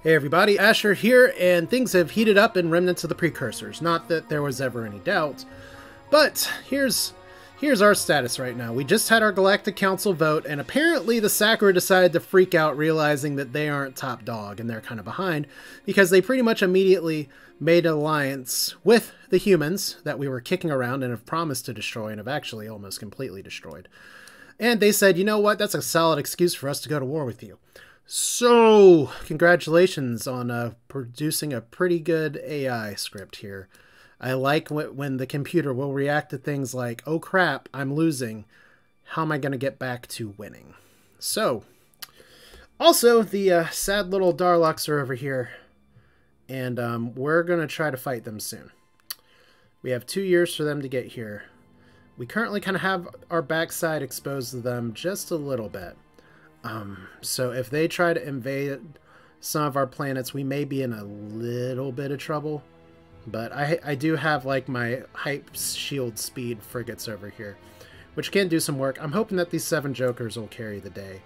Hey everybody, Asher here, and things have heated up in Remnants of the Precursors. Not that there was ever any doubt, but here's our status right now. We just had our Galactic Council vote, and apparently the Sakkra decided to freak out, realizing that they aren't top dog, and they're kind of behind, because they pretty much immediately made an alliance with the humans that we were kicking around and have promised to destroy, and have actually almost completely destroyed. And they said, you know what, that's a solid excuse for us to go to war with you. So, congratulations on producing a pretty good AI script here. I like when the computer will react to things like, oh crap, I'm losing. How am I going to get back to winning? So, also, the sad little Darlocks are over here. And we're going to try to fight them soon. We have 2 years for them to get here. We currently kind of have our backside exposed to them just a little bit. So if they try to invade some of our planets, we may be in a little bit of trouble. But I do have like my hype shield speed frigates over here, which can do some work. I'm hoping that these 7 Jokers will carry the day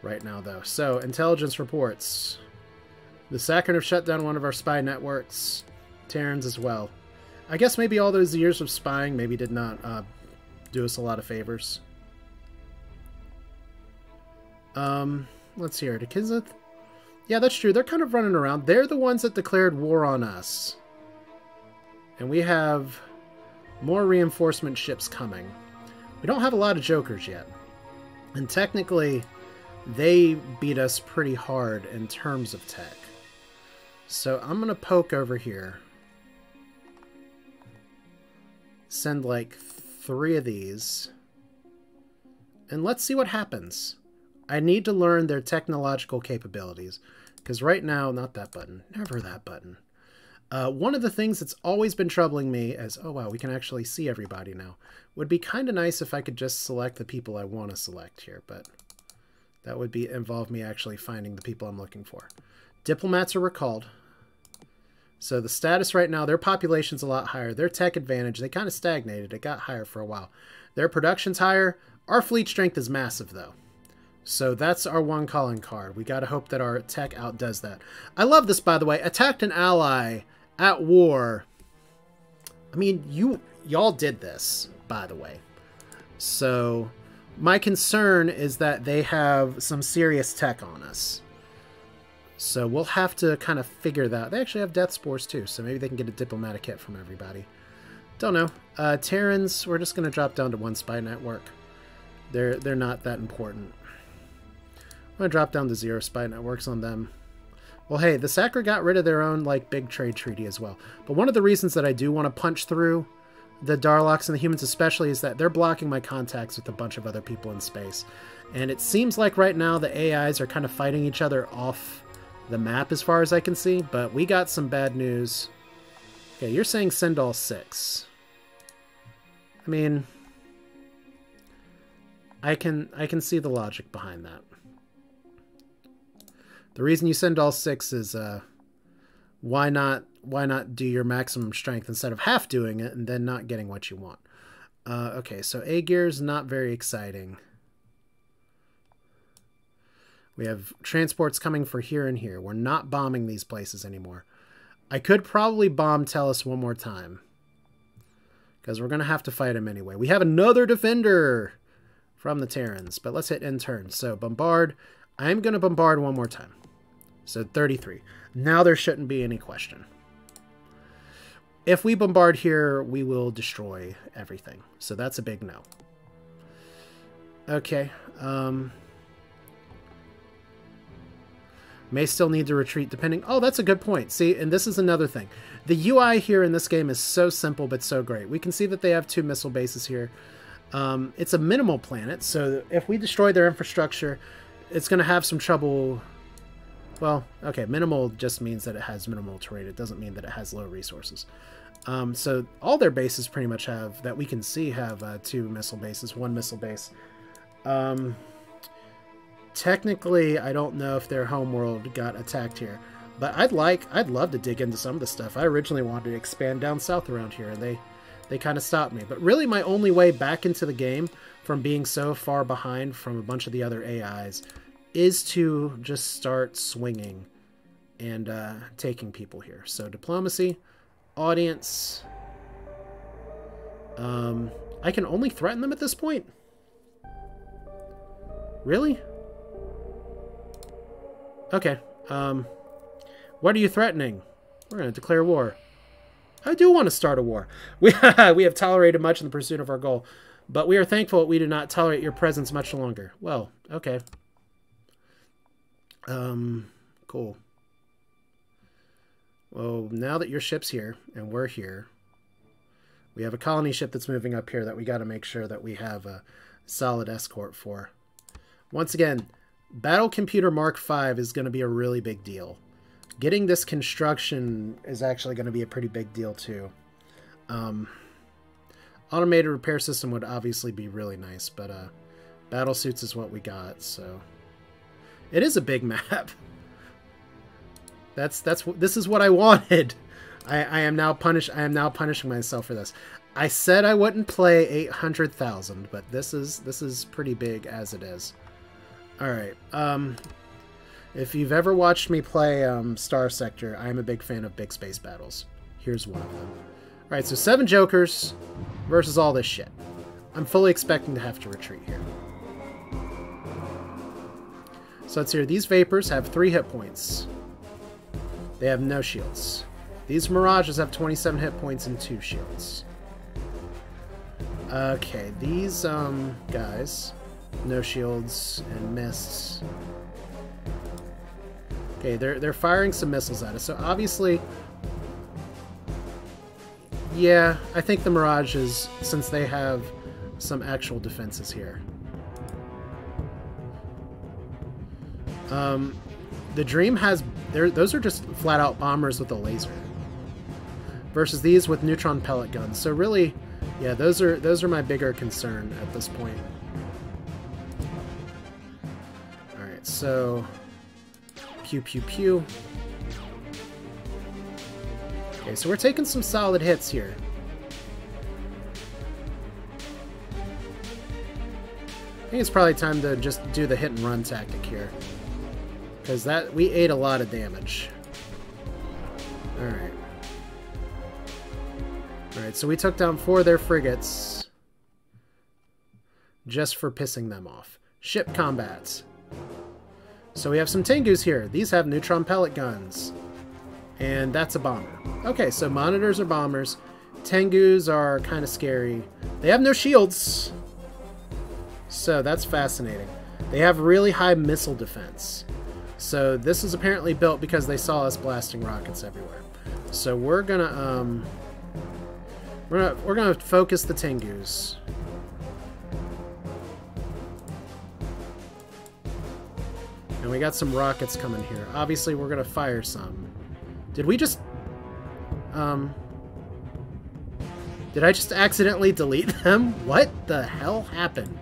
right now, though. So, intelligence reports. The Sakkra have shut down one of our spy networks. Terrans as well. I guess maybe all those years of spying maybe did not do us a lot of favors. Let's see here. The Kizith? Yeah, that's true. They're kind of running around. They're the ones that declared war on us. And we have more reinforcement ships coming. We don't have a lot of Jokers yet. And technically, they beat us pretty hard in terms of tech. So I'm going to poke over here. Send like 3 of these. And let's see what happens. I need to learn their technological capabilities. Because right now, not that button. Never that button. One of the things that's always been troubling me is, oh wow, we can actually see everybody now. Would be kind of nice if I could just select the people I want to select here, but that would involve me actually finding the people I'm looking for. Diplomats are recalled. So the status right now, their population's a lot higher. Their tech advantage, they kind of stagnated. It got higher for a while. Their production's higher. Our fleet strength is massive, though. So that's our one calling card. We got to hope that our tech outdoes that. I love this, by the way. Attacked an ally at war. I mean, y'all did this, by the way. So my concern is that they have some serious tech on us. So we'll have to kind of figure that. They actually have death spores too, so maybe they can get a diplomatic hit from everybody. Don't know. Terrans, we're just going to drop down to 1 spy network. They're not that important. I'm going to drop down to 0 spy networks on them. Well, hey, the Sakkra got rid of their own, like, big trade treaty as well. But one of the reasons that I do want to punch through the Darlocks and the humans especially is that they're blocking my contacts with a bunch of other people in space. And it seems like right now the AIs are kind of fighting each other off the map as far as I can see. But we got some bad news. Okay, you're saying send all 6. I mean, I can see the logic behind that. The reason you send all 6 is why not do your maximum strength instead of half doing it and then not getting what you want. Okay, so A gear's not very exciting. We have transports coming for here and here. We're not bombing these places anymore. I could probably bomb Tellus one more time, because we're going to have to fight him anyway. We have another defender from the Terrans, but let's hit end turn. So bombard. I'm going to bombard one more time. So 33. Now there shouldn't be any question. If we bombard here, we will destroy everything. So that's a big no. Okay. May still need to retreat depending... Oh, that's a good point. See, and this is another thing. The UI here in this game is so simple but so great. We can see that they have 2 missile bases here. It's a minimal planet, so if we destroy their infrastructure, it's going to have some trouble... Well, okay, minimal just means that it has minimal terrain. It doesn't mean that it has low resources. So all their bases pretty much have, that we can see, have 2 missile bases, 1 missile base. Technically, I don't know if their homeworld got attacked here, but I'd love to dig into some of the stuff. I originally wanted to expand down south around here, and they kind of stopped me. But really, my only way back into the game from being so far behind from a bunch of the other AIs is to just start swinging and taking people here. So diplomacy, audience. I can only threaten them at this point? Really? Okay. What are you threatening? We're going to declare war. I do want to start a war. We have tolerated much in the pursuit of our goal, but we are thankful that we do not tolerate your presence much longer. Well, okay. Cool. Well, now that your ship's here and we're here, we have a colony ship that's moving up here that we got to make sure that we have a solid escort for. Once again, Battle Computer Mark V is going to be a really big deal. Getting this construction is actually going to be a pretty big deal too. Automated repair system would obviously be really nice, but battle suits is what we got, so it is a big map. This is what I wanted. I am now punishing myself for this. I said I wouldn't play 800,000, but this is pretty big as it is. All right. If you've ever watched me play Star Sector, I'm a big fan of big space battles. Here's one of them. All right, so 7 Jokers versus all this shit. I'm fully expecting to have to retreat here. So let's hear. These Vapors have 3 hit points. They have no shields. These Mirages have 27 hit points and 2 shields. Okay, these guys, no shields and mists. Okay, they're firing some missiles at us. So obviously, yeah, I think the Mirages, since they have some actual defenses here. The Dream has, those are just flat out bombers with a laser. Versus these with neutron pellet guns. So really, yeah, those are my bigger concern at this point. Alright, so pew pew pew. Okay, so we're taking some solid hits here. I think it's probably time to just do the hit and run tactic here. Because we ate a lot of damage. Alright. Alright, so we took down 4 of their frigates just for pissing them off. Ship combats. So we have some Tengus here. These have neutron pellet guns. And that's a bomber. Okay, so monitors are bombers. Tengus are kind of scary. They have no shields. So that's fascinating. They have really high missile defense. So this is apparently built because they saw us blasting rockets everywhere. So we're gonna focus the Tengus. And we got some rockets coming here. Obviously, we're gonna fire some. Did we just... Did I just accidentally delete them? What the hell happened?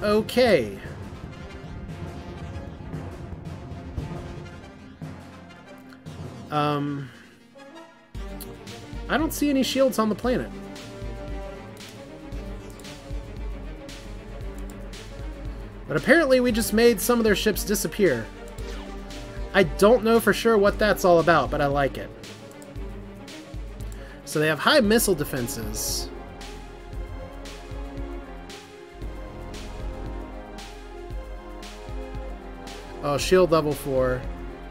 Okay. I don't see any shields on the planet. But apparently we just made some of their ships disappear. I don't know for sure what that's all about, but I like it. So they have high missile defenses. Oh, shield level 4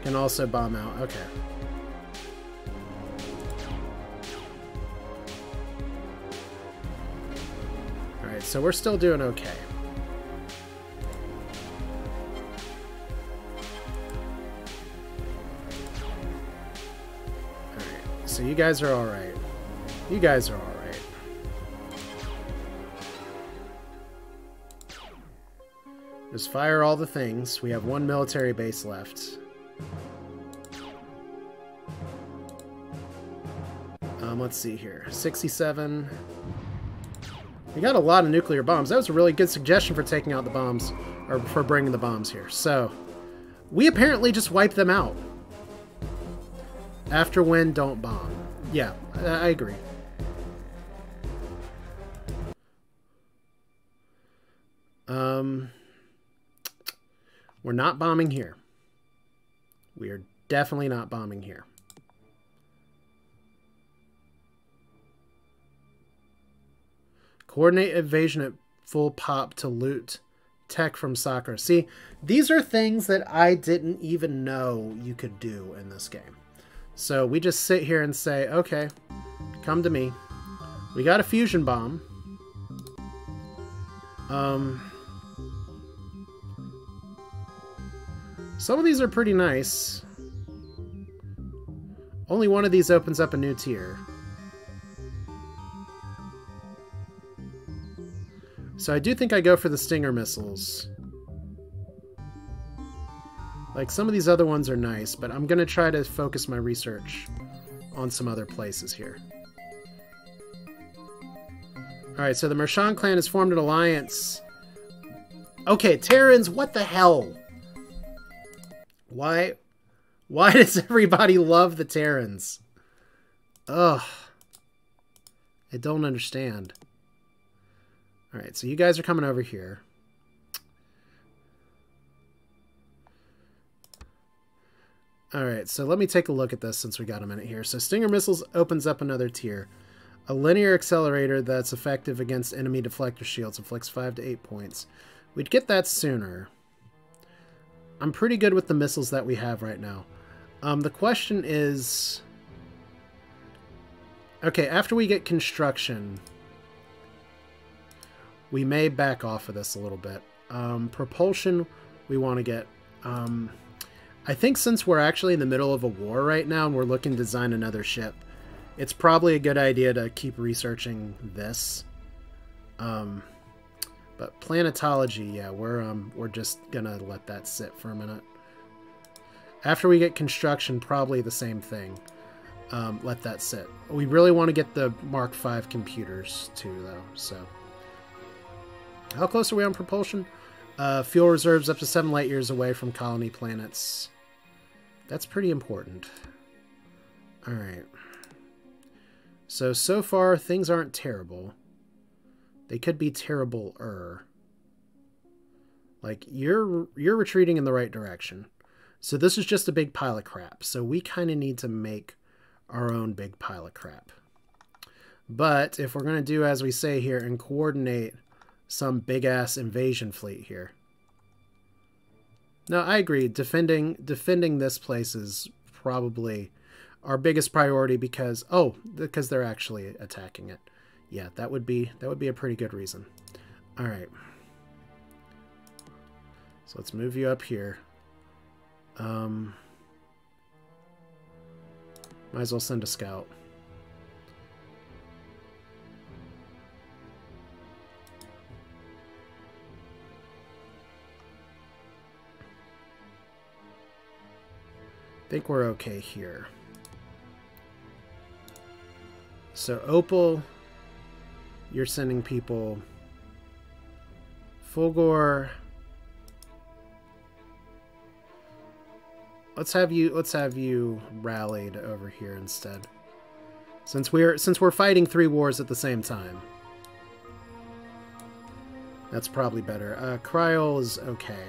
can also bomb out. Okay. Alright, so we're still doing okay. Alright, so you guys are alright. You guys are alright. Just fire all the things. We have 1 military base left. Let's see here. 67. We got a lot of nuclear bombs. That was a really good suggestion for taking out the bombs, or for bringing the bombs here. So, we apparently just wiped them out. After win, don't bomb. Yeah, I agree. We're not bombing here. We are definitely not bombing here. Coordinate invasion at full pop to loot tech from Sakkra. See, these are things that I didn't even know you could do in this game. So we just sit here and say, okay, come to me. We got a fusion bomb. Some of these are pretty nice. Only one of these opens up a new tier. So I do think I go for the Stinger missiles. Like, some of these other ones are nice, but I'm going to try to focus my research on some other places here. Alright, so the Mershan clan has formed an alliance. Okay, Terrans, what the hell? Why does everybody love the Terrans? Ugh. I don't understand. Alright, so you guys are coming over here. Alright, so let me take a look at this since we got a minute here. So Stinger Missiles opens up another tier. A linear accelerator that's effective against enemy deflector shields. Inflicts 5 to 8 points. We'd get that sooner. I'm pretty good with the missiles that we have right now. The question is... Okay, after we get construction... we may back off of this a little bit. Propulsion, we want to get... I think since we're actually in the middle of a war right now and we're looking to design another ship, it's probably a good idea to keep researching this. But planetology, yeah, we're just gonna let that sit for a minute. After we get construction, probably the same thing. Let that sit. We really want to get the Mark V computers too, though, so... How close are we on propulsion? Fuel reserves up to 7 light years away from colony planets. That's pretty important. Alright. So far, things aren't terrible. They could be terrible-er. Like, you're retreating in the right direction. So this is just a big pile of crap. So we kind of need to make our own big pile of crap. But if we're going to do as we say here and coordinate some big-ass invasion fleet here. No, I agree. Defending this place is probably our biggest priority because they're actually attacking it. Yeah, that would be a pretty good reason. All right. So let's move you up here. Might as well send a scout. I think we're okay here. So Opal, you're sending people. Fulgor, let's have you rallied over here instead. Since we're fighting 3 wars at the same time. That's probably better. Cryol is okay.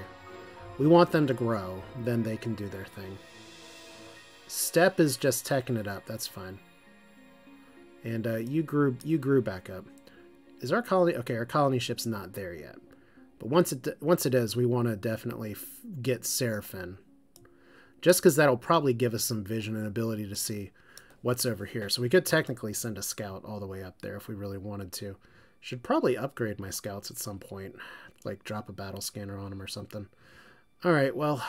We want them to grow, then they can do their thing. Step is just teching it up. That's fine. And you grew back up. Is our colony okay? Our colony ship's not there yet, but once it is, we want to definitely get Seraphim, just because that'll probably give us some vision and ability to see what's over here. So we could technically send a scout all the way up there if we really wanted to. Should probably upgrade my scouts at some point, like drop a battle scanner on them or something. All right, well.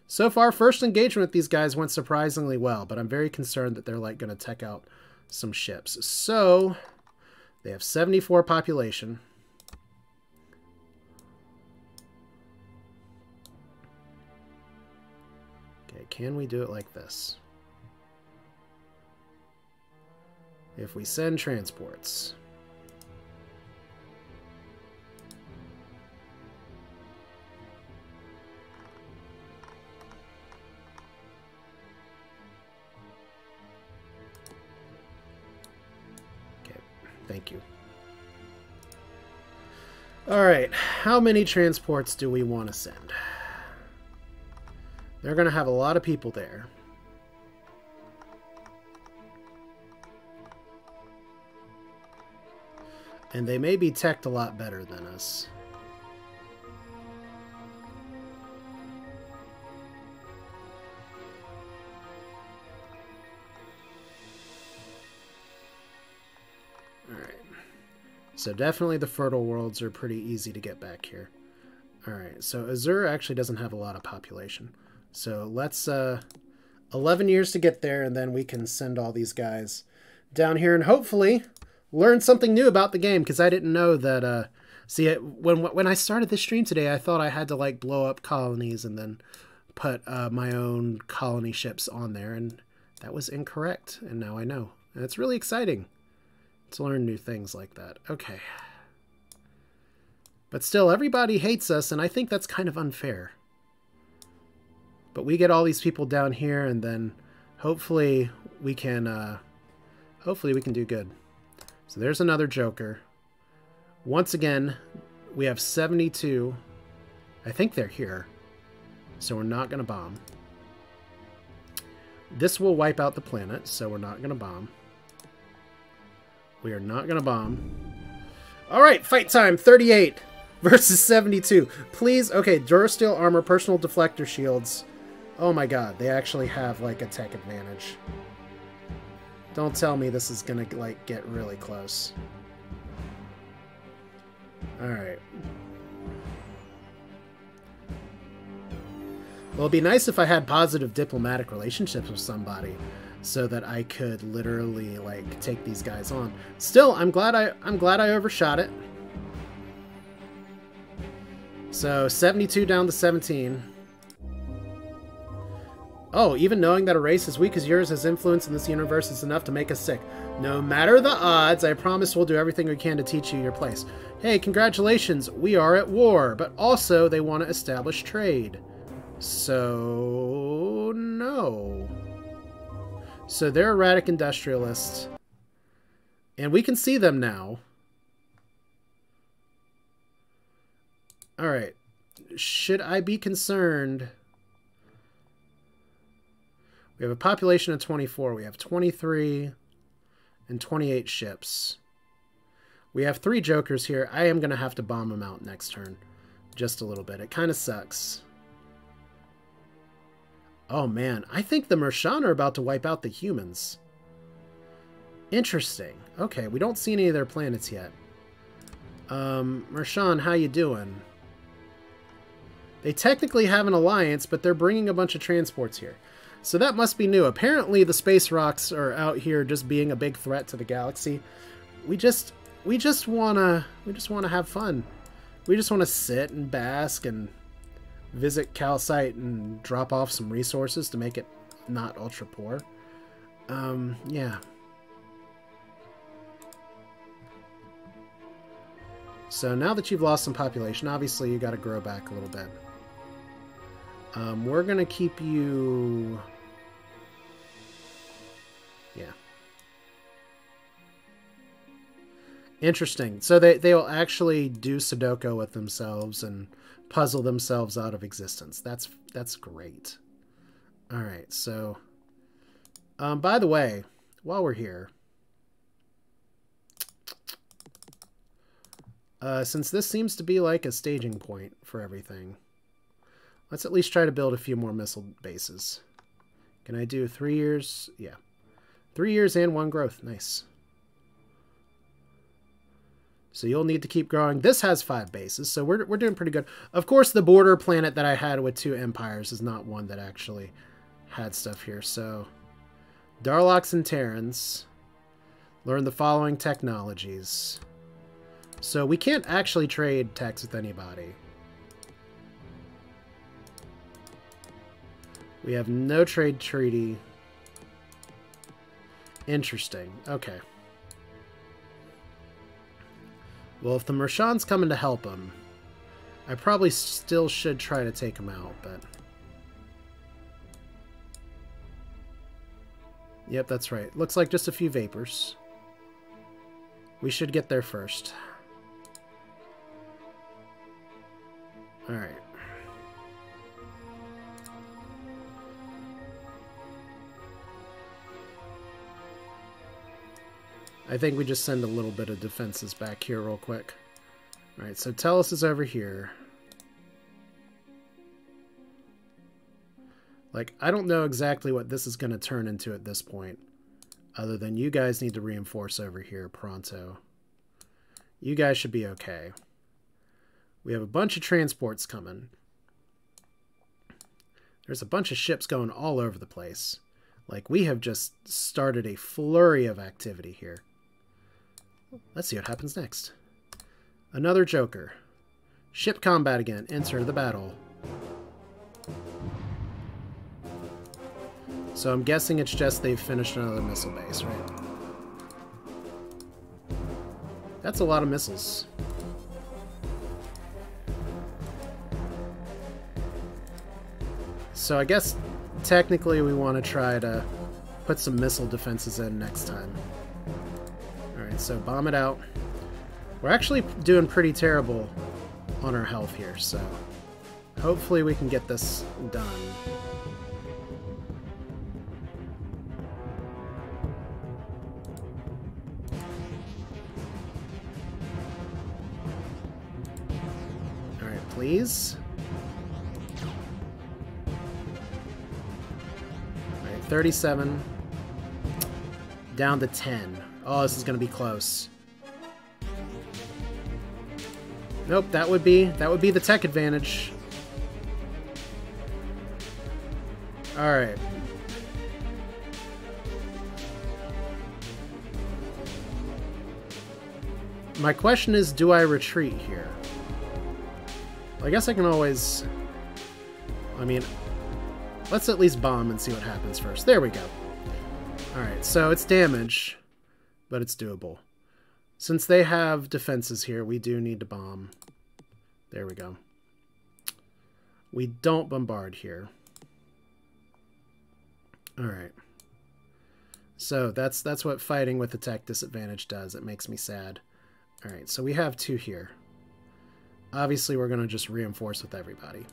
So far, first engagement with these guys went surprisingly well, but I'm very concerned that they're like going to tech out some ships. So, they have 74 population. Okay, can we do it like this? If we send transports. Thank you. All right, how many transports do we want to send? They're going to have a lot of people there. And they may be teched a lot better than us. Alright. So definitely the fertile worlds are pretty easy to get back here. Alright, so Azure actually doesn't have a lot of population. So let's, 11 years to get there, and then we can send all these guys down here and hopefully learn something new about the game, because I didn't know that, see, when I started this stream today, I thought I had to, like, blow up colonies and then put my own colony ships on there, and that was incorrect, and now I know. And it's really exciting to learn new things like that. Okay. But still, everybody hates us, and I think that's kind of unfair. But we get all these people down here, and then hopefully we can do good. So there's another Joker. Once again, we have 72. I think they're here. So we're not going to bomb. This will wipe out the planet, so we're not going to bomb. We are not going to bomb. All right, fight time. 38 versus 72. Please. Okay, Durasteel armor, personal deflector shields. Oh my god, they actually have, like, a tech advantage. Don't tell me this is gonna, like, get really close. Alright. Well, it'd be nice if I had positive diplomatic relationships with somebody, so that I could literally, like, take these guys on. Still, I'm glad I overshot it. So, 72 down to 17. Oh, even knowing that a race as weak as yours has influence in this universe is enough to make us sick. No matter the odds, I promise we'll do everything we can to teach you your place. Hey, congratulations, we are at war, but also they want to establish trade. So, no. So they're erratic industrialists. And we can see them now. Alright. Should I be concerned? We have a population of 24. We have 23 and 28 ships. We have 3 Jokers here. I am going to have to bomb them out next turn. Just a little bit. It kind of sucks. Oh, man. I think the Mershan are about to wipe out the humans. Interesting. Okay, we don't see any of their planets yet. Mershan, how you doing? They technically have an alliance, but they're bringing a bunch of transports here. So that must be new. Apparently the space rocks are out here just being a big threat to the galaxy. We just wanna have fun. We just wanna sit and bask and visit Calcite and drop off some resources to make it not ultra poor. Yeah. So now that you've lost some population, obviously you gotta grow back a little bit. We're gonna keep you... Yeah. Interesting. So they'll actually do Sudoku with themselves and puzzle themselves out of existence. That's great. All right. So, by the way, while we're here, since this seems to be like a staging point for everything, let's at least try to build a few more missile bases. Can I do 3 years? Yeah. 3 years and 1 growth. Nice. So you'll need to keep growing. This has 5 bases, so we're doing pretty good. Of course, the border planet that I had with 2 empires is not one that actually had stuff here. So, Darloks and Terrans learn the following technologies. So we can't actually trade techs with anybody. We have no trade treaty. Interesting. Okay. Well, if the Mershan's coming to help him, I probably still should try to take him out, but... Yep, that's right. Looks like just a few vapors. We should get there first. Alright. I think we just send a little bit of defenses back here real quick. Alright, so Tellus is over here. Like, I don't know exactly what this is going to turn into at this point. Other than you guys need to reinforce over here pronto. You guys should be okay. We have a bunch of transports coming. There's a bunch of ships going all over the place. Like, we have just started a flurry of activity here. Let's see what happens next. Another Joker. Ship combat again. Enter the battle. So I'm guessing it's just they've finished another missile base, right? That's a lot of missiles. So I guess technically we want to try to put some missile defenses in next time. Alright, so bomb it out. We're actually doing pretty terrible on our health here, so hopefully we can get this done. Alright, please. Alright, 37. Down to 10. Oh, this is going to be close. Nope, that would be the tech advantage. Alright. My question is, do I retreat here? I guess I can always... I mean, let's at least bomb and see what happens first. There we go. Alright, so it's damage, but it's doable. Since they have defenses here, we do need to bomb. There we go. We don't bombard here. Alright. So that's what fighting with the tech disadvantage does. It makes me sad. Alright, so we have 2 here. Obviously, we're going to just reinforce with everybody.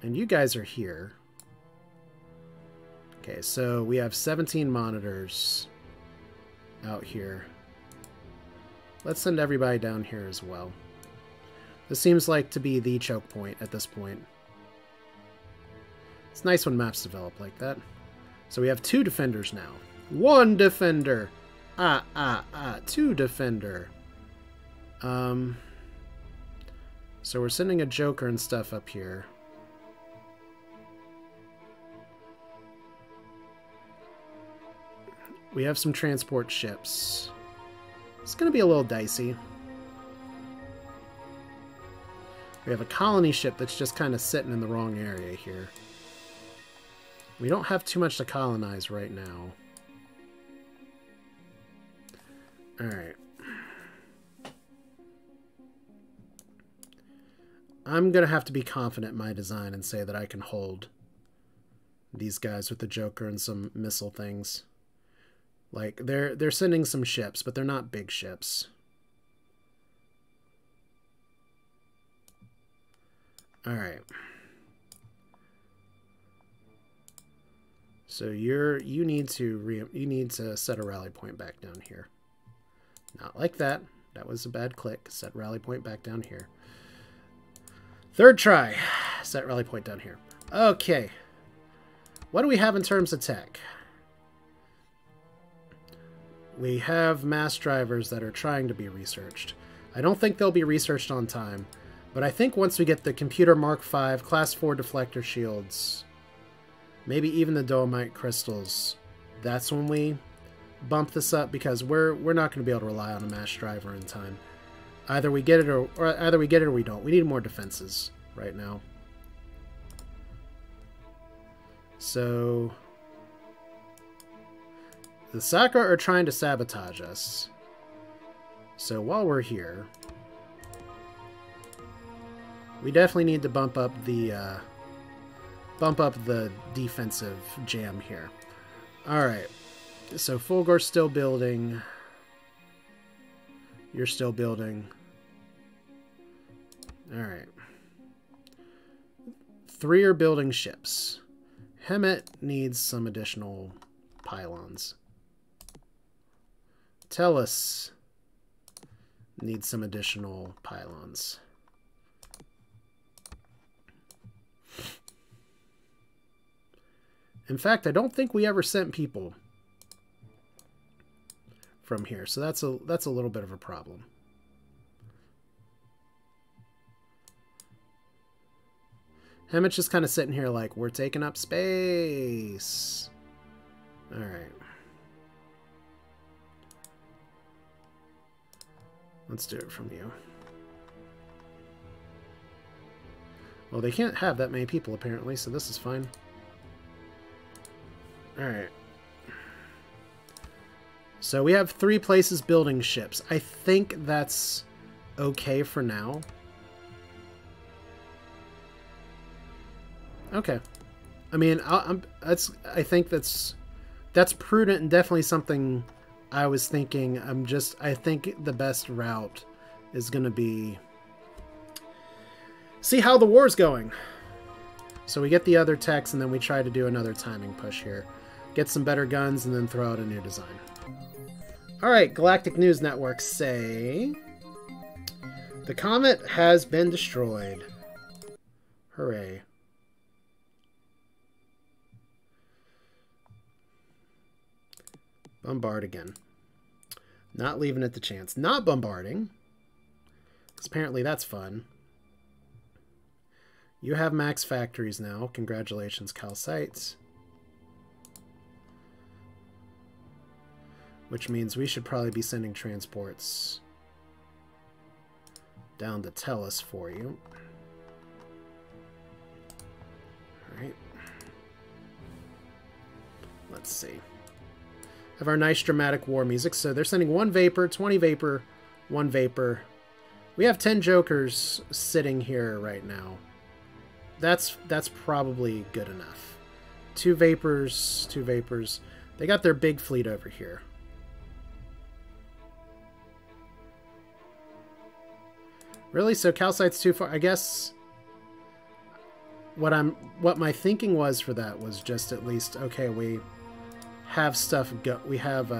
And you guys are here. Okay, so we have 17 monitors out here. Let's send everybody down here as well. This seems like to be the choke point at this point. It's nice when maps develop like that. So we have 2 defenders now. 1 defender! 2 defender. So we're sending a Joker and stuff up here. We have some transport ships. It's going to be a little dicey. We have a colony ship that's just kind of sitting in the wrong area here. We don't have too much to colonize right now. Alright. I'm going to have to be confident in my design and say that I can hold these guys with the Joker and some missile things. Like, they're sending some ships, but they're not big ships. Alright. So you need to set a rally point back down here. Not like that. That was a bad click. Set rally point back down here. 3rd try. Set rally point down here. Okay. What do we have in terms of tech? We have mass drivers that are trying to be researched. I don't think they'll be researched on time, but I think once we get the computer Mark V, Class 4 deflector shields, maybe even the dolomite crystals, that's when we bump this up, because we're not going to be able to rely on a mass driver in time. Either we get it or we don't. We need more defenses right now. So the Sakkra are trying to sabotage us. So while we're here, we definitely need to bump up the defensive jam here. All right. So Fulgor's still building. You're still building. All right. 3 are building ships. Hemet needs some additional pylons. Tellus needs some additional pylons. In fact, I don't think we ever sent people from here, so that's a little bit of a problem. Hammett's just kind of sitting here like, we're taking up space. All right. Let's do it from you. Well, they can't have that many people, apparently, so this is fine. Alright. So we have 3 places building ships. I think that's okay for now. Okay. I mean, I think that's prudent and definitely something I was thinking. I think the best route is going to be see how the war's going. So we get the other techs and then we try to do another timing push here. Get some better guns and then throw out a new design. Alright, Galactic News Network say the comet has been destroyed. Hooray. Bombard again. Not leaving it to chance. Not bombarding. Because apparently that's fun. You have max factories now. Congratulations, calcites. Which means we should probably be sending transports down to Tellus for you. Alright. Let's see. Have our nice dramatic war music. So they're sending 1 vapor, 20 vapor, 1 vapor. We have 10 jokers sitting here right now. That's probably good enough. 2 vapors, 2 vapors. They got their big fleet over here. Really? So calcite's too far? I guess what my thinking was for that was just at least, okay, we have stuff go. We have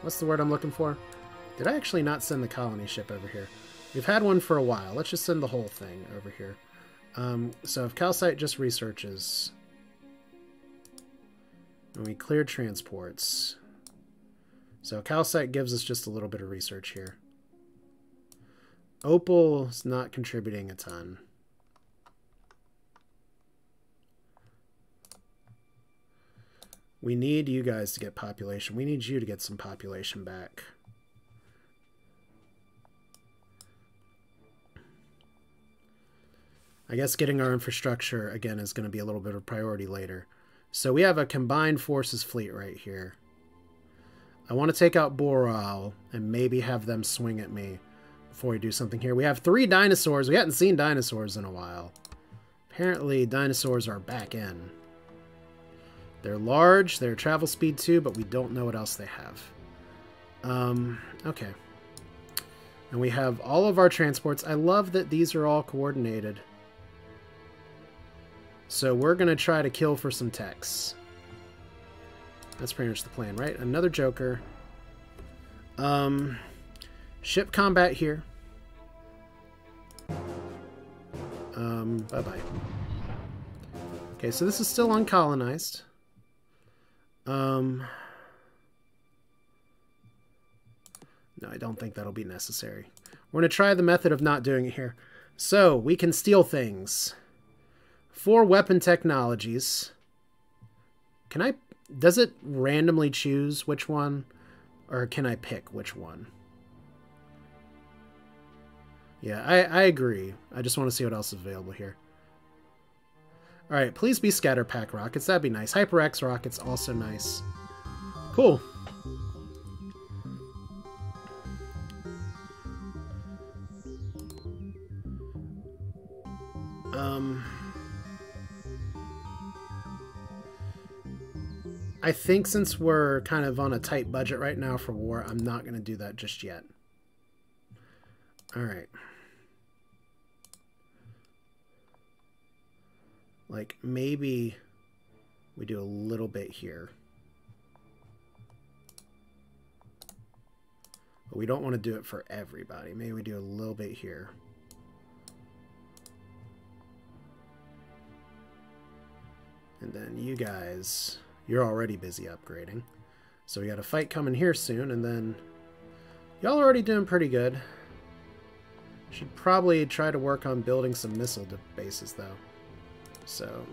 what's the word I'm looking for? Did I actually not send the colony ship over here? We've had one for a while. Let's just send the whole thing over here. So if calcite just researches and we clear transports, so calcite gives us just a little bit of research here. Opal is not contributing a ton. We need you guys to get population. We need you to get some population back. I guess getting our infrastructure, again, is going to be a little bit of a priority later. So we have a combined forces fleet right here. I want to take out Boral and maybe have them swing at me before we do something here. We have 3 dinosaurs. We hadn't seen dinosaurs in a while. Apparently, dinosaurs are back in. They're large. They're travel speed 2, but we don't know what else they have. Okay. And we have all of our transports. I love that these are all coordinated. So we're going to try to kill for some techs. That's pretty much the plan, right? Another Joker. Ship combat here. Bye-bye. Okay, so this is still uncolonized. No, I don't think that'll be necessary. We're going to try the method of not doing it here. So, we can steal things. 4 weapon technologies. Can I... Does it randomly choose which one? Or can I pick which one? Yeah, I agree. I just want to see what else is available here. Alright, please be scatter pack rockets. That'd be nice. HyperX rockets, also nice. Cool. I think since we're kind of on a tight budget right now for war, I'm not going to do that just yet. Alright. Like, maybe we do a little bit here. But we don't want to do it for everybody. Maybe we do a little bit here. And then you guys, you're already busy upgrading. So we got a fight coming here soon, and then y'all are already doing pretty good. Should probably try to work on building some missile bases, though. So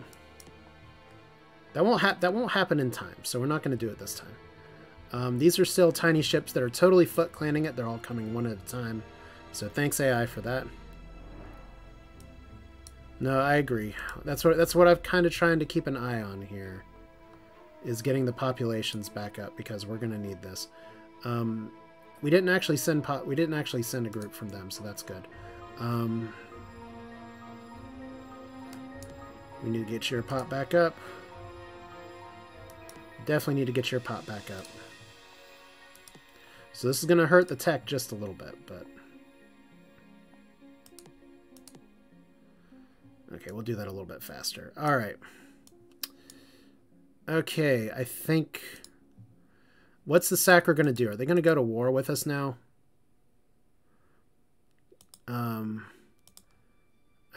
that won't happen in time, so we're not going to do it this time. These are still tiny ships that are totally Foot Clanning it. They're all coming one at a time. So thanks AI for that. No, I agree. That's what I've kind of trying to keep an eye on here, is getting the populations back up, because we're going to need this. We didn't actually send a group from them, so that's good. We need to get your pop back up. Definitely need to get your pop back up. So this is going to hurt the tech just a little bit, but okay, we'll do that a little bit faster. All right. Okay, I think... What's the Sakkra going to do? Are they going to go to war with us now? I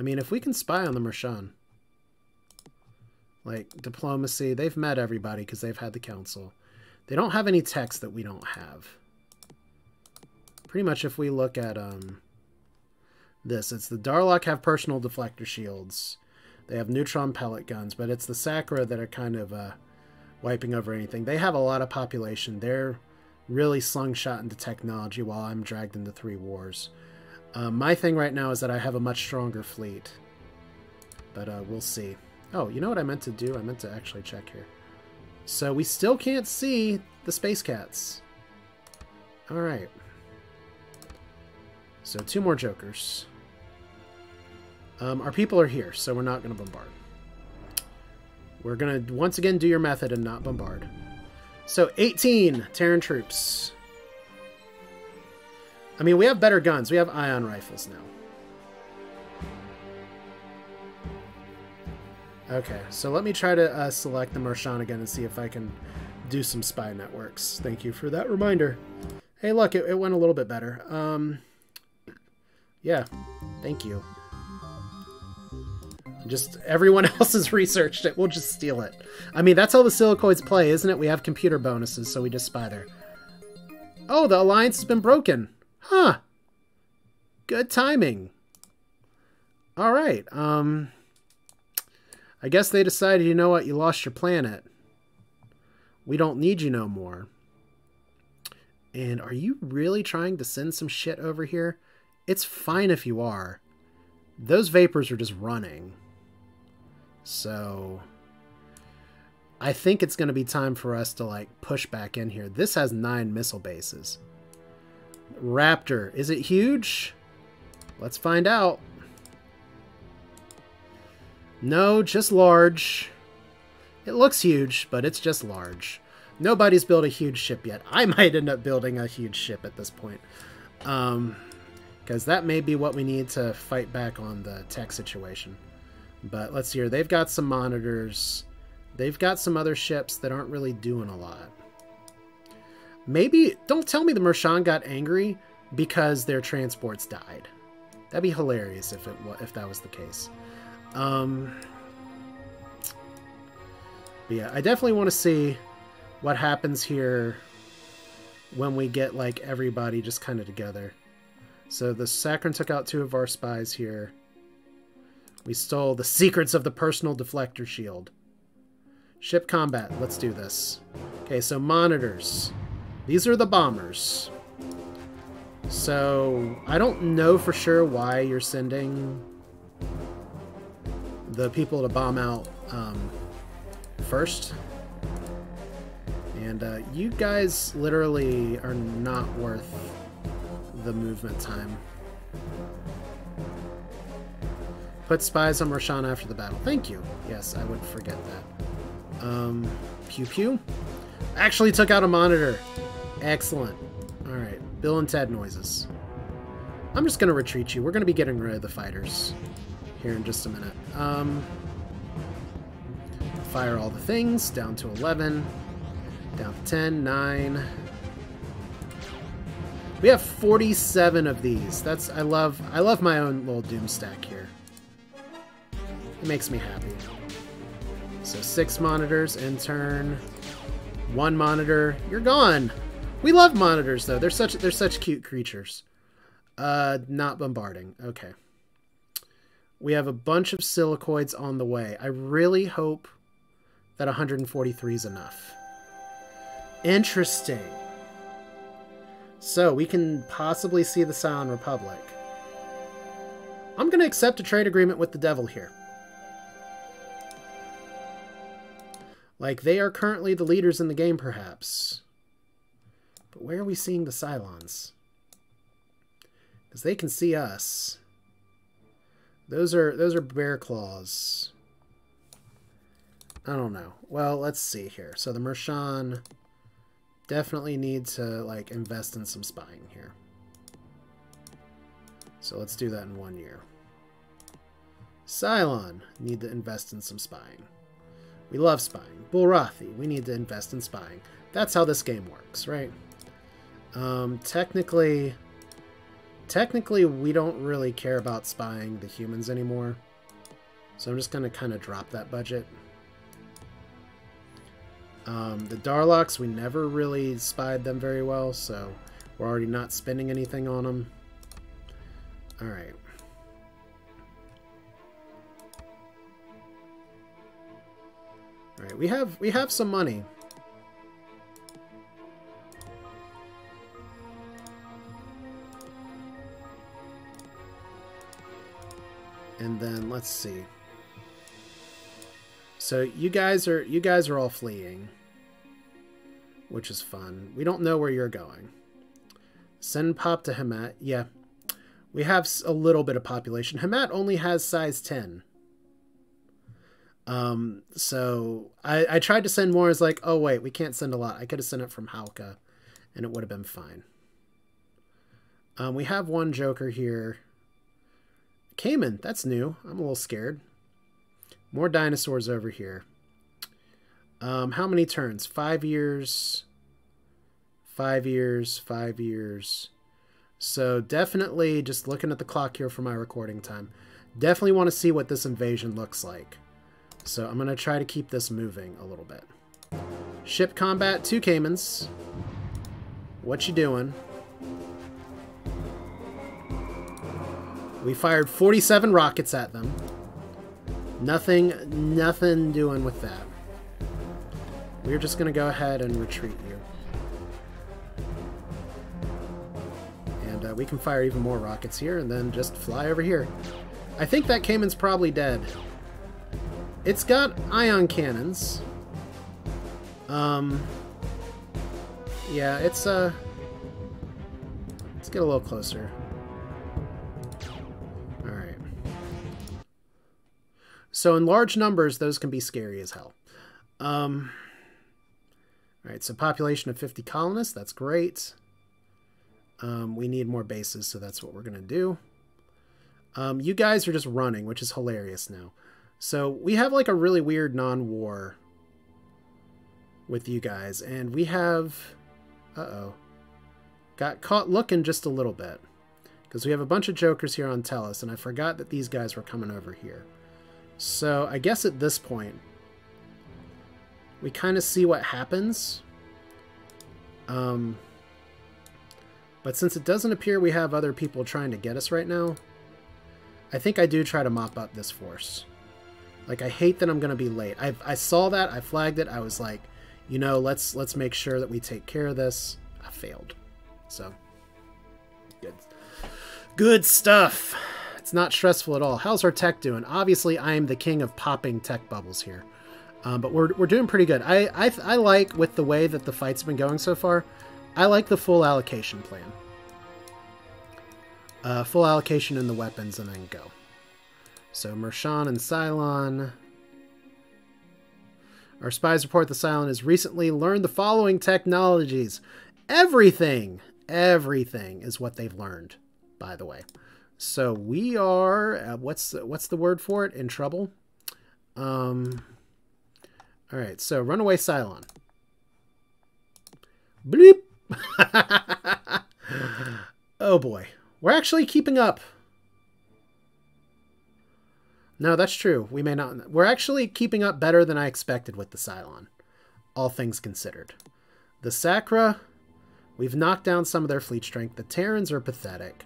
mean, if we can spy on the Mershan. Like, diplomacy. They've met everybody because they've had the council. They don't have any techs that we don't have. Pretty much if we look at this, it's the Darlock have personal deflector shields. They have neutron pellet guns, but it's the Sakkra that are kind of wiping over anything. They have a lot of population. They're really slingshot into technology while I'm dragged into 3 wars. My thing right now is that I have a much stronger fleet. But we'll see. Oh, you know what I meant to do? I meant to actually check here. So we still can't see the Space Cats. Alright. So 2 more Jokers. Our people are here, so we're not going to bombard. We're going to once again do your method and not bombard. So 18 Terran troops. I mean, we have better guns. We have ion rifles now. Okay, so let me try to select the Mershan again and see if I can do some spy networks. Thank you for that reminder. Hey, look, it went a little bit better. Yeah, thank you. Just everyone else has researched it. We'll just steal it. I mean, that's how the Silicoids play, isn't it? We have computer bonuses, so we just spy there. Oh, the alliance has been broken. Huh. Good timing. All right. I guess they decided, you know what? You lost your planet. We don't need you no more. And are you really trying to send some shit over here? It's fine if you are. Those vapors are just running. So I think it's going to be time for us to like push back in here. This has 9 missile bases. Raptor, is it huge? Let's find out. No, just large. It looks huge, but it's just large. Nobody's built a huge ship yet. I might end up building a huge ship at this point. Because that may be what we need to fight back on the tech situation. But let's see here. They've got some monitors. They've got some other ships that aren't really doing a lot. Maybe, don't tell me the Mershan got angry because their transports died. That'd be hilarious if that was the case. But yeah, I definitely want to see what happens here when we get like everybody just kind of together. So the Sakkra took out 2 of our spies here. We stole the secrets of the personal deflector shield. Ship combat. Let's do this. Okay, so monitors. These are the bombers. So I don't know for sure why you're sending the people to bomb out first. And you guys literally are not worth the movement time. Put spies on Mershan after the battle. Thank you. Yes, I would forget that. Pew pew. Actually took out a monitor. Excellent. Alright, Bill and Ted noises. I'm just going to retreat you. We're going to be getting rid of the fighters here in just a minute. Fire all the things. Down to 11. Down to 10, 9. We have 47 of these. I love my own little doom stack here. It makes me happy. So 6 monitors in turn. 1 monitor. You're gone. We love monitors though. They're such cute creatures. Not bombarding. Okay. We have a bunch of silicoids on the way. I really hope that 143 is enough. Interesting. So we can possibly see the Scion Republic. I'm going to accept a trade agreement with the devil here. Like, they are currently the leaders in the game, perhaps. But where are we seeing the Cylons? Because they can see us. Those are bear claws. I don't know. Well, let's see here. So the Mershan definitely need to, like, invest in some spying here. So let's do that in 1 year. Cylon need to invest in some spying. We love spying. Bulrathi, we need to invest in spying. That's how this game works, right? Technically, we don't really care about spying the humans anymore. So I'm just going to kind of drop that budget. The Darloks, we never really spied them very well, so we're already not spending anything on them. Alright. Alright, we have some money. And then let's see. So you guys are all fleeing, which is fun. We don't know where you're going. Send Pop to Hamat. Yeah, we have a little bit of population. Hamat only has size 10. So I tried to send more. It's like, oh wait, we can't send a lot. I could have sent it from Halka, and it would have been fine. We have one Joker here. Cayman, that's new. I'm a little scared. More dinosaurs over here. How many turns? 5 years. 5 years. 5 years. So definitely, just looking at the clock here for my recording time, definitely want to see what this invasion looks like. So I'm going to try to keep this moving a little bit. Ship combat, 2 Caymans. What you doing? We fired 47 rockets at them. Nothing doing with that. We're just going to go ahead and retreat you. And we can fire even more rockets here and then just fly over here. I think that Cayman's probably dead. It's got ion cannons. Yeah, let's get a little closer. Alright. So in large numbers, those can be scary as hell. Alright, so population of 50 colonists, that's great. We need more bases, so that's what we're going to do. You guys are just running, which is hilarious now. So we have like a really weird non-war with you guys, and we have... Uh-oh. Got caught looking just a little bit. Because we have a bunch of Jokers here on Tellus, and I forgot that these guys were coming over here. So I guess at this point, we kind of see what happens. But since it doesn't appear we have other people trying to get us right now, I think I do try to mop up this force. Like, I hate that I'm going to be late. I saw that, I flagged it, I was like, you know, let's make sure that we take care of this. I failed. So, good stuff. It's not stressful at all. How's our tech doing? Obviously, I am the king of popping tech bubbles here. But we're doing pretty good. I like, with the way that the fight's been going so far, I like the full allocation plan. Full allocation in the weapons and then go. So Mershan and Cylon. Our spies report the Cylon has recently learned the following technologies. Everything is what they've learned, by the way. So we are, what's the word for it? In trouble. Alright, so runaway Cylon. Bloop! Oh boy. We're actually keeping up. No, that's true. We may not. We're actually keeping up better than I expected with the Cylon. All things considered. The Sakkra, we've knocked down some of their fleet strength. The Terrans are pathetic.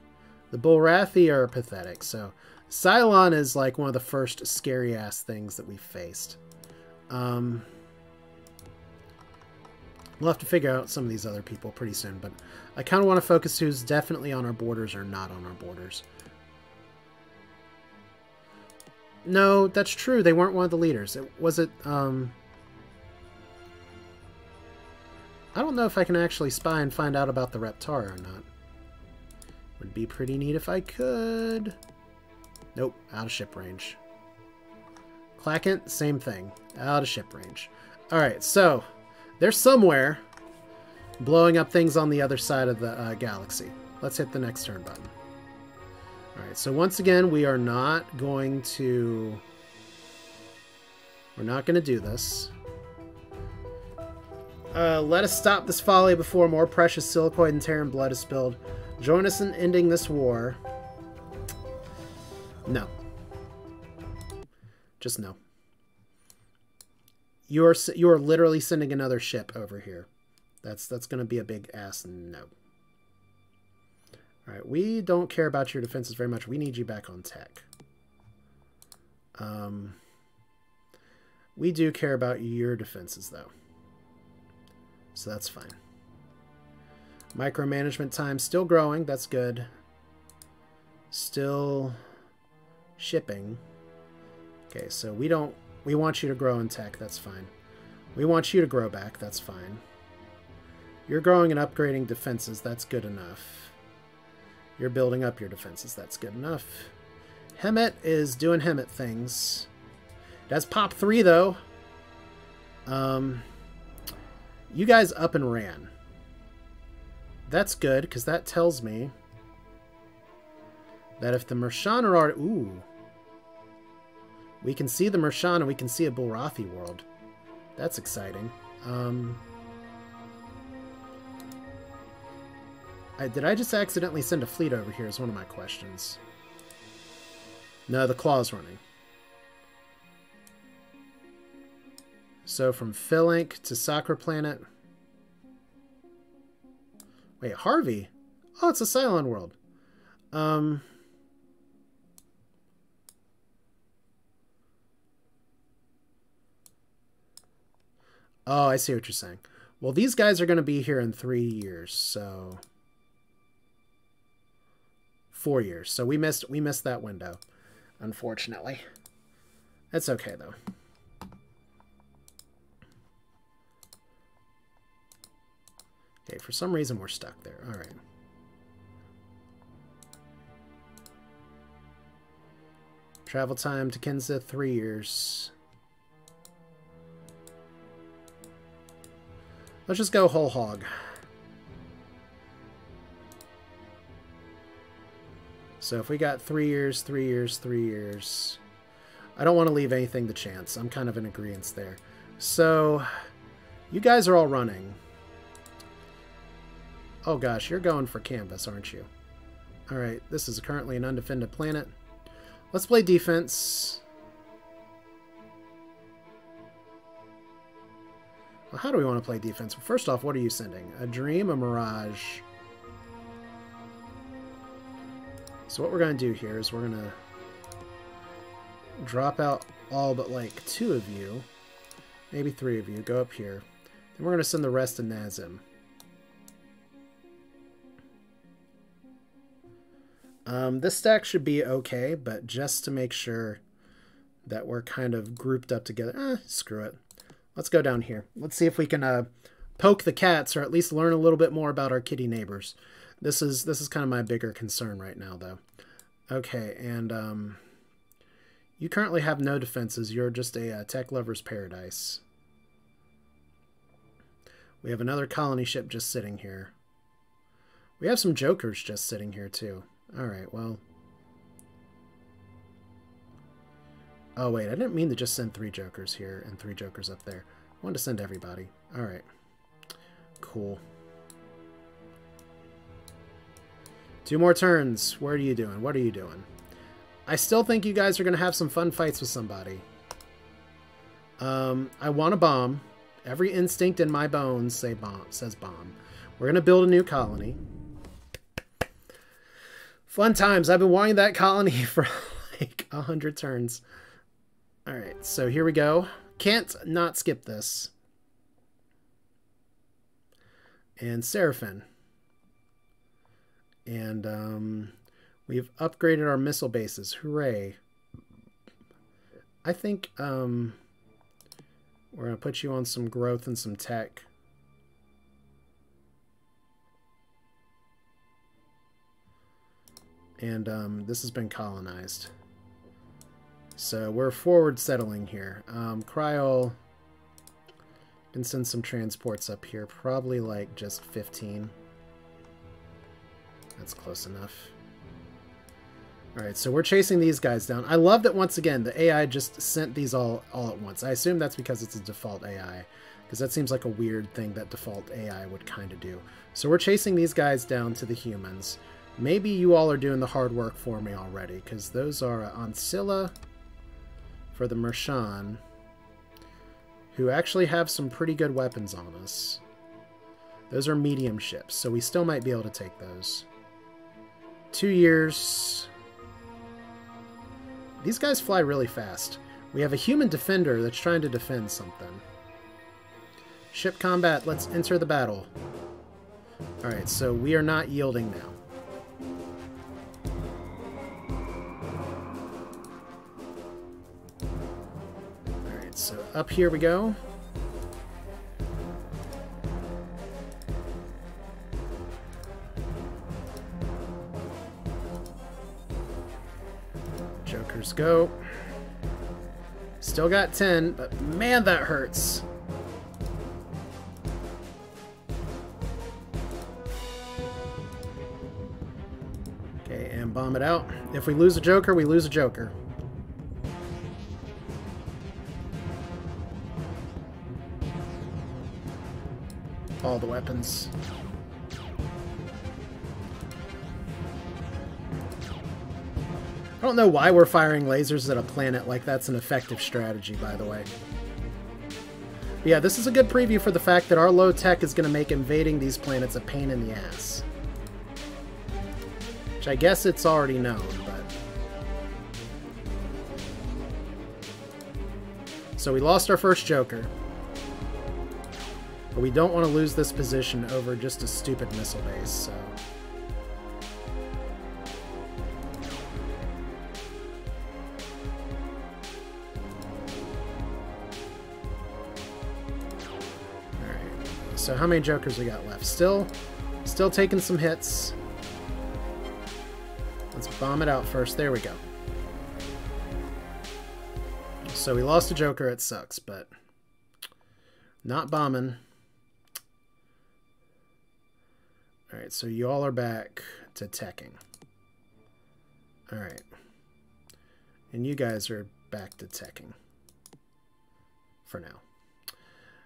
The Bulrathi are pathetic. So Cylon is like one of the first scary-ass things that we've faced. We'll have to figure out some of these other people pretty soon, but I kind of want to focus who's definitely on our borders or not on our borders. No, that's true. They weren't one of the leaders. Was it, I don't know if I can actually spy and find out about the Reptara or not. Would be pretty neat if I could. Nope, out of ship range. Clackant, same thing. Out of ship range. Alright, so they're somewhere blowing up things on the other side of the galaxy. Let's hit the next turn button. Alright, so once again, we are not going to... We're not going to do this. Let us stop this folly before more precious Silicoid and Terran blood is spilled. Join us in ending this war. No. Just no. You are literally sending another ship over here. That's going to be a big ass no. All right, we don't care about your defenses very much. We need you back on tech. We do care about your defenses, though. So that's fine. Micromanagement time still growing. That's good. Still shipping. Okay, so we want you to grow in tech. That's fine. We want you to grow back. That's fine. You're growing and upgrading defenses. That's good enough. You're building up your defenses. That's good enough. Hemet is doing Hemet things. It has pop 3, though. You guys up and ran. That's good, because that tells me that if the Mershan are already... Ooh. We can see the Mershan and we can see a Bulrathi world. That's exciting. Did I just accidentally send a fleet over here is one of my questions. No, the Claw's running. So from Philank to Sakkra Planet. Wait, Harvey? Oh, it's a Cylon world. Oh, I see what you're saying. Well, these guys are going to be here in 3 years, so... 4 years. So we missed that window, unfortunately. That's okay, though. Okay, for some reason we're stuck there. All right. Travel time to Kinza, 3 years. Let's just go whole hog. So if we got 3 years, 3 years, 3 years... I don't want to leave anything to chance. I'm kind of in agreement there. So, you guys are all running. Oh gosh, you're going for canvas, aren't you? Alright, this is currently an undefended planet. Let's play defense. Well, how do we want to play defense? Well, first off, what are you sending? A dream, a mirage. So what we're going to do here is we're going to drop out all but like 2 of you. Maybe 3 of you. Go up here. Then we're going to send the rest to Nazim. This stack should be okay, but just to make sure that we're kind of grouped up together. Screw it. Let's go down here. Let's see if we can poke the cats, or at least learn a little bit more about our kitty neighbors. This is kind of my bigger concern right now, though. Okay, and you currently have no defenses. You're just a tech lover's paradise. We have another colony ship just sitting here. We have some jokers just sitting here, too. Alright, well... Oh, wait, I didn't mean to just send 3 jokers here and 3 jokers up there. wanted to send everybody. Alright. Cool. 2 more turns. What are you doing? What are you doing? I still think you guys are going to have some fun fights with somebody. I want a bomb. Every instinct in my bones says bomb. We're going to build a new colony. Fun times. I've been wanting that colony for like 100 turns. Alright, so here we go. Can't not skip this. And Seraphim. And we've upgraded our missile bases. Hooray. I think we're going to put you on some growth and some tech. And this has been colonized. So we're forward settling here. Cryol can send some transports up here. Probably like just 15. That's close enough. Alright, so we're chasing these guys down. I love that once again the AI just sent these all at once. I assume that's because it's a default AI. Because that seems like a weird thing that default AI would kind of do. So we're chasing these guys down to the humans. Maybe you all are doing the hard work for me already. Because those are Ancilla for the Mershan, who actually have some pretty good weapons on us. Those are medium ships, so we still might be able to take those. 2 years. These guys fly really fast. We have a human defender that's trying to defend something. Ship combat, let's enter the battle. Alright, so we are not yielding now. Alright, so up here we go. Jokers go. Still got 10, but man, that hurts. Okay, and bomb it out. If we lose a Joker, we lose a Joker. All the weapons. I don't know why we're firing lasers at a planet like that's an effective strategy, by the way. But yeah, this is a good preview for the fact that our low tech is going to make invading these planets a pain in the ass. Which I guess it's already known, but... So we lost our first Joker. But we don't want to lose this position over just a stupid missile base, so... So how many Jokers we got left? Still taking some hits. Let's bomb it out first. There we go. So we lost a Joker. It sucks, but not bombing. Alright, so you all are back to teching. Alright. And you guys are back to teching. For now.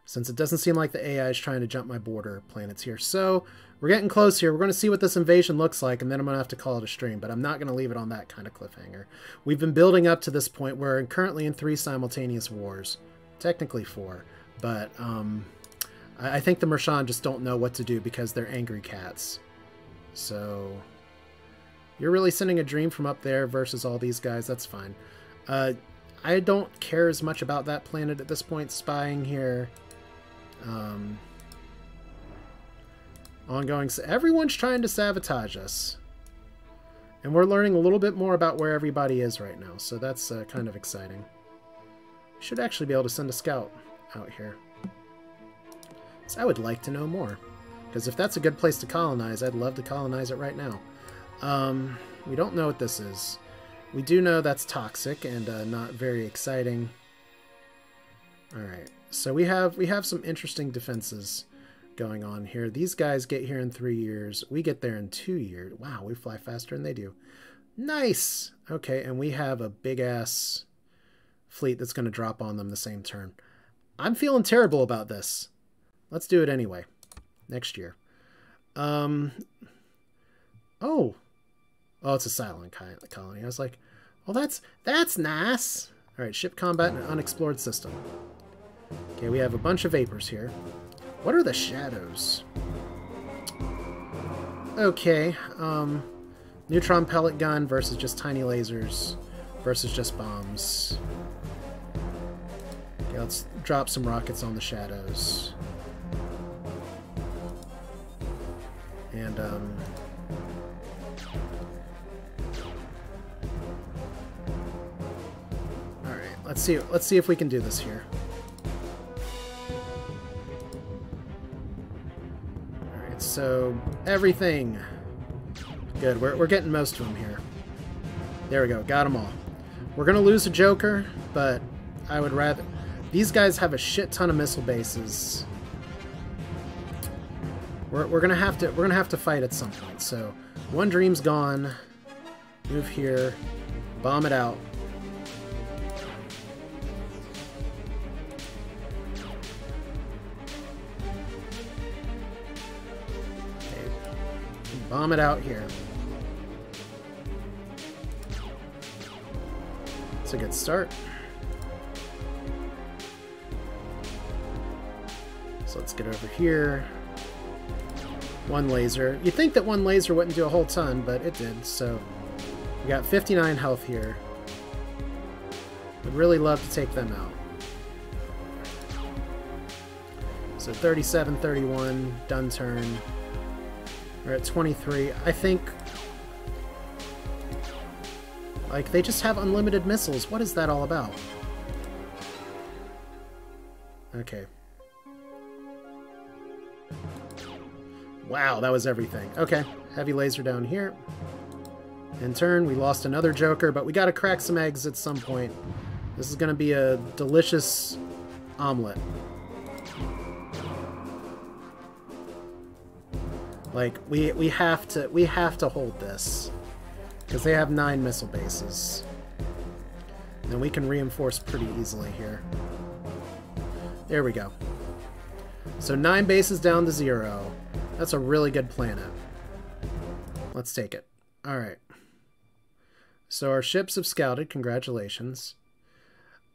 Since it doesn't seem like the AI is trying to jump my border planets here. So, we're getting close here. We're going to see what this invasion looks like, and then I'm going to have to call it a stream. But I'm not going to leave it on that kind of cliffhanger. We've been building up to this point. We're currently in 3 simultaneous wars. Technically 4. But I think the Mershan just don't know what to do because they're angry cats. So, you're really sending a dream from up there versus all these guys. That's fine. I don't care as much about that planet at this point. Spying here. Ongoing. Everyone's trying to sabotage us. And we're learning a little bit more about where everybody is right now. So that's kind of exciting. Should actually be able to send a scout out here. So I would like to know more. Because if that's a good place to colonize, I'd love to colonize it right now. We don't know what this is. We do know that's toxic and not very exciting. Alright. So we have some interesting defenses going on here. These guys get here in 3 years. We get there in 2 years. Wow, we fly faster than they do. Nice! Okay, and we have a big-ass fleet that's going to drop on them the same turn. I'm feeling terrible about this. Let's do it anyway. Next year. Oh, it's a silent colony. I was like, well, that's nice. All right, ship combat in an unexplored system. Okay, we have a bunch of vapors here. What are the shadows? Okay, neutron pellet gun versus just tiny lasers versus just bombs. Okay, let's drop some rockets on the shadows. And, alright, let's see if we can do this here. Alright, so everything. Good, we're getting most of them here. There we go, got them all. We're gonna lose a Joker, but I would rather... These guys have a shit ton of missile bases. We're gonna have to fight at some point. So one dream's gone. Move here, bomb it out. Okay. Bomb it out here. It's a good start. So let's get over here. One laser. You'd think that one laser wouldn't do a whole ton, but it did. So we got 59 health here. Would really love to take them out. So 37, 31, done turn. We're at 23. I think... Like, they just have unlimited missiles. What is that all about? Okay. Wow, that was everything. Okay, heavy laser down here. In turn, we lost another Joker, but we gotta crack some eggs at some point. This is gonna be a delicious omelet. Like, we have to hold this. Because they have 9 missile bases. And we can reinforce pretty easily here. There we go. So 9 bases down to 0. That's a really good planet. Let's take it. Alright. So our ships have scouted. Congratulations.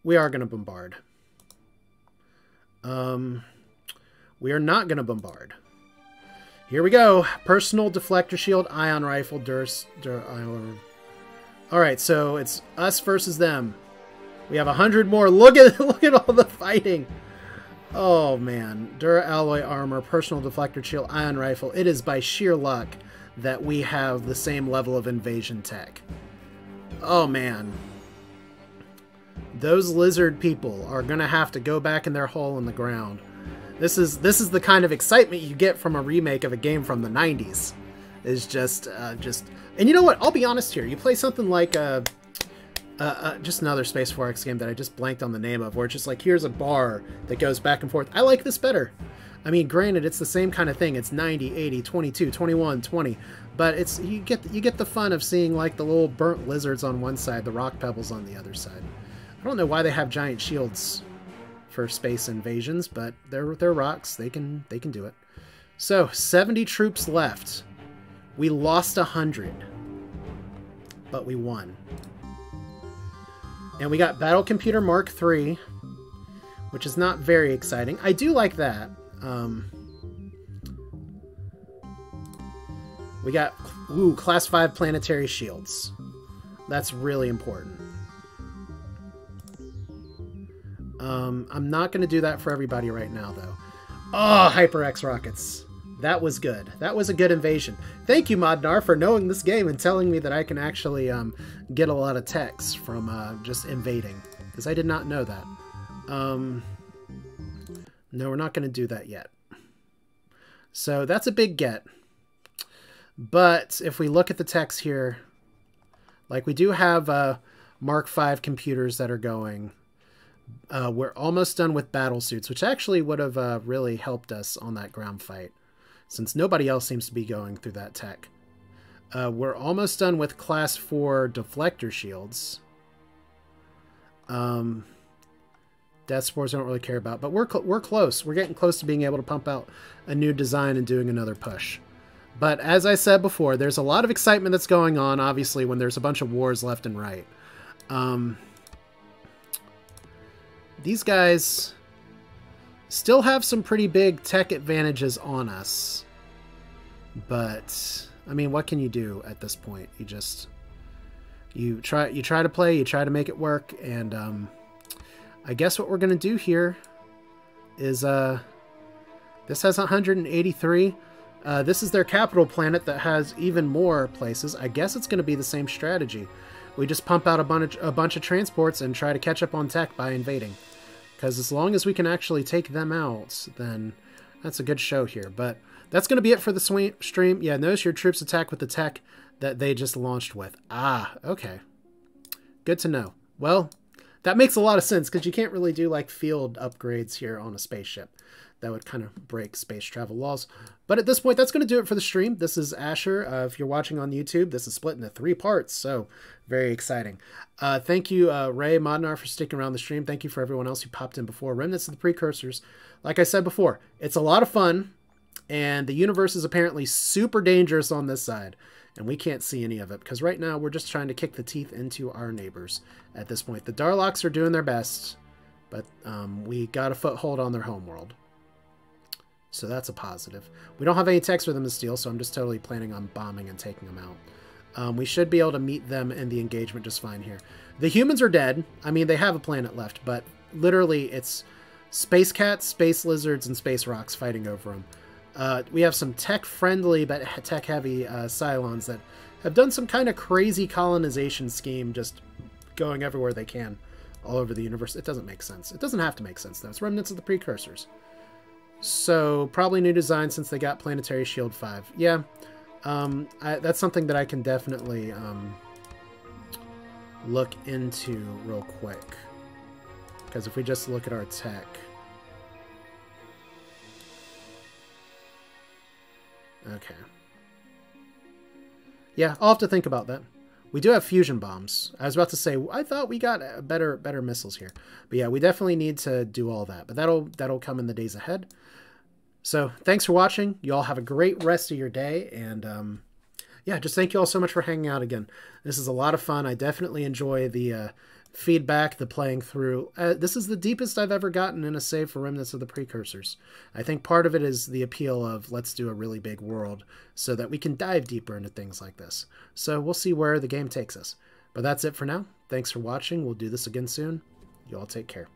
We are going to bombard. We are not going to bombard. Here we go. Personal deflector shield, ion rifle, Alright, so it's us versus them. We have 100 more. Look at all the fighting. Oh man. Dura-alloy armor, personal deflector shield, ion rifle. It is by sheer luck that we have the same level of invasion tech. Oh man. Those lizard people are gonna have to go back in their hole in the ground. This is the kind of excitement you get from a remake of a game from the 90s. Is just and you know what? I'll be honest here. You play something like just another Space 4X game that I just blanked on the name of, where it's just like, here's a bar that goes back and forth. I like this better. I mean, granted, it's the same kind of thing. It's 90, 80, 22, 21, 20, but it's you get the fun of seeing like the little burnt lizards on one side, the rock pebbles on the other side. I don't know why they have giant shields for space invasions, but they're rocks. They can do it. So 70 troops left. We lost 100, but we won. And we got Battle Computer Mark III, which is not very exciting. I do like that. We got Class 5 planetary shields. That's really important. I'm not going to do that for everybody right now, though. Oh, HyperX rockets. That was good. That was a good invasion. Thank you, Modnar, for knowing this game and telling me that I can actually get a lot of techs from just invading. Because I did not know that. No, we're not going to do that yet. So that's a big get. But if we look at the techs here, like we do have Mark V computers that are going. We're almost done with battle suits, which actually would have really helped us on that ground fight, since nobody else seems to be going through that tech. We're almost done with Class 4 deflector shields. Death Spores I don't really care about, but we're close. We're getting close to being able to pump out a new design and doing another push. But as I said before, there's a lot of excitement that's going on, obviously, when there's a bunch of wars left and right. These guys still have some pretty big tech advantages on us. But, I mean, what can you do at this point? You try to play, you try to make it work, and I guess what we're going to do here is, this has 183. This is their capital planet that has even more places. I guess it's going to be the same strategy. We just pump out a bunch of transports and try to catch up on tech by invading. Because as long as we can actually take them out, then that's a good show here. But that's going to be it for the stream. Yeah, notice your troops attack with the tech that they just launched with. Ah, okay. Good to know. Well, that makes a lot of sense, because you can't really do like field upgrades here on a spaceship. That would kind of break space travel laws. But at this point, that's going to do it for the stream. This is Asher. If you're watching on YouTube, this is split into 3 parts, so very exciting. Thank you, Ray, Modnar, for sticking around the stream. Thank you for everyone else who popped in before. Remnants of the Precursors. Like I said before, it's a lot of fun, and the universe is apparently super dangerous on this side, and we can't see any of it, because right now we're just trying to kick the teeth into our neighbors at this point. The Darlocks are doing their best, but we got a foothold on their homeworld. So that's a positive. We don't have any techs for them to steal, so I'm just totally planning on bombing and taking them out. We should be able to meet them in the engagement just fine here. The humans are dead. I mean, they have a planet left, but literally it's space cats, space lizards, and space rocks fighting over them. We have some tech-friendly but tech-heavy Cylons that have done some kind of crazy colonization scheme, just going everywhere they can all over the universe. It doesn't make sense. It doesn't have to make sense, though. It's Remnants of the Precursors. So, probably new design since they got Planetary Shield 5. Yeah, that's something that I can definitely look into real quick. Because if we just look at our tech... Okay. Yeah, I'll have to think about that. We do have fusion bombs. I was about to say, I thought we got better missiles here. But yeah, we definitely need to do all that. But that'll come in the days ahead. So, thanks for watching. You all have a great rest of your day. And, yeah, just thank you all so much for hanging out again. This is a lot of fun. I definitely enjoy the feedback, the playing through. This is the deepest I've ever gotten in a save for Remnants of the Precursors. I think part of it is the appeal of let's do a really big world so that we can dive deeper into things like this. So we'll see where the game takes us. But that's it for now. Thanks for watching. We'll do this again soon. You all take care.